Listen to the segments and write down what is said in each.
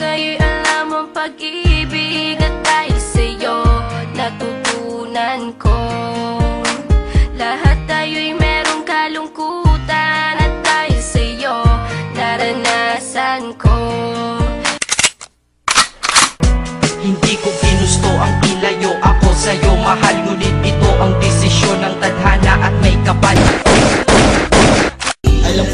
Sa'yo'y alam ang pag-ibig at dahil sa'yo natutunan ko. Lahat tayo'y merong kalungkutan at dahil sa'yo naranasan ko. Hindi ko ginusto ang ilayo ako sa'yo, mahal. Ngunit ito ang desisyon ng tadhana at may kapal. Alam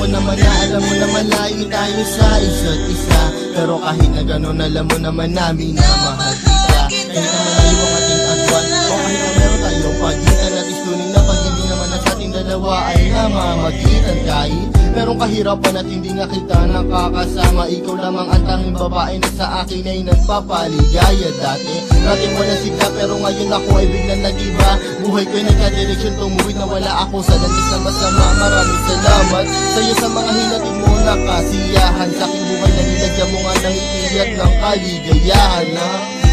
mo naman layo tayo sa isa't isa. Pero kahit na gano'n, alam mo naman namin na mahal kita. Kahit naman tayo ang ating agwan, o kahit na meron tayong pagitan, at istunin na pag-ibig naman na sa ating dalawa ay namamagitan. Kahit merong kahirapan at hindi nga kita nakakasama, ikaw lamang ang tanging babae na sa akin ay nagpapaligaya. Dati wala sila pero ngayon ako ay biglang nag-iba. Buhay ko'y nagka-direksyon, tumuwid na wala ako sa langis na masama. Maraming salamat sa'yo sa mga hinatid mo na kasiyahan. Sa aking buhay na nilagyan mo nga ng itiyak ng kaligayahan na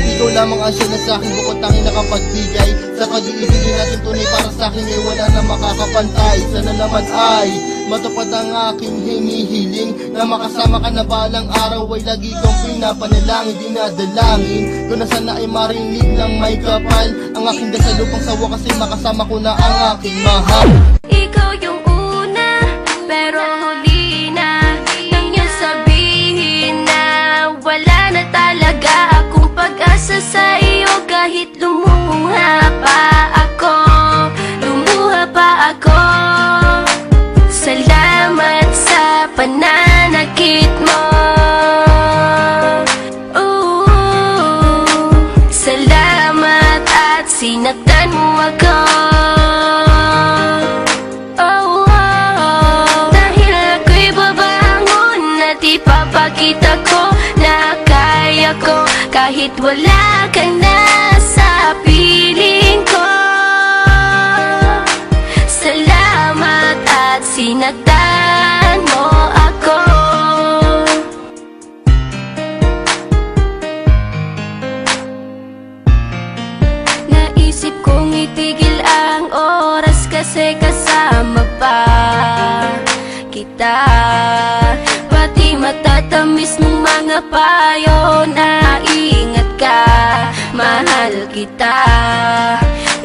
ikaw lamang ang siya na sa'kin bukod tanging nakapagbigay. Sa pag-iibigin natin tunay para sa'kin ay wala na makakapantay. Sana naman ay matupad ang aking hinihiling, na makasama ka na balang araw ay lagi kong pinapanalangin. Dinadalangin ko na sana ay marinig ng may kapal ang aking dasalupang sawa, kasi makasama ko na ang aking mahal. Ikaw yung una, pero huli na nang iyong sabihin na wala na talaga akong pag-asa sa iyo. Kahit lumuha pa ako, salamat sa pananakit mo. Salamat at sinaktan mo ako. Dahil ako'y babangon at ipapakita ko na kaya ko kahit wala ka na sa piling ko. Salamat at sinaktan mo ako. Naisip kong itigil ang oras kasi kasama pa kita. Pati matatamis mong mga payo na ingat ka, mahal kita.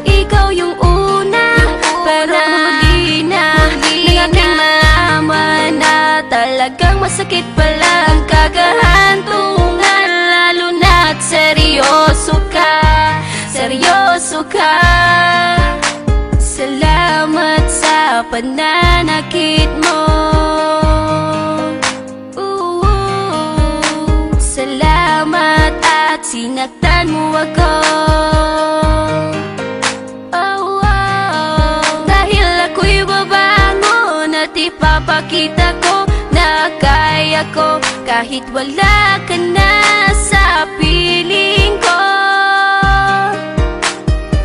Ikaw yung una, pero huli na ng aking malaman na talagang masakit pala ang kagahantungan. Lalo na't seryoso ka, seryoso ka. Salamat sa pananakit mo. Salamat at sinaktan mo ako. Dahil ako'y babangon at ipapakita ko na kaya ko kahit wala ka na sa piling ko.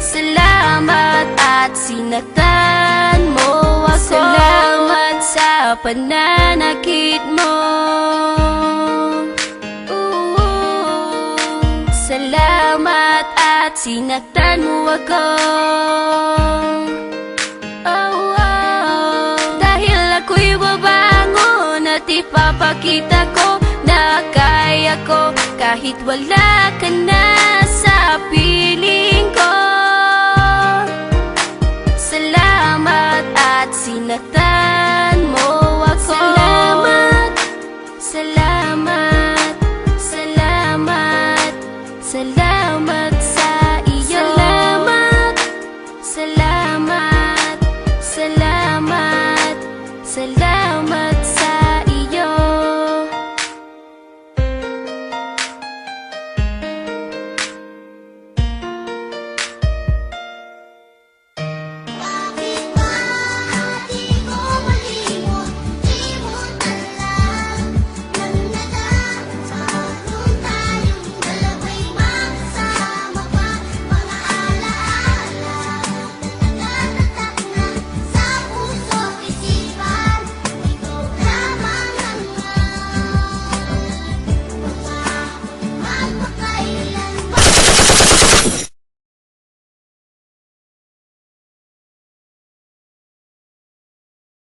Salamat at sinaktan mo ako. Salamat sa pananakit mo. Salamat at sinaktan mo ako. Dahil ako'y babangon at ipapakita ko na kaya ko kahit wala ka na sa piling ko.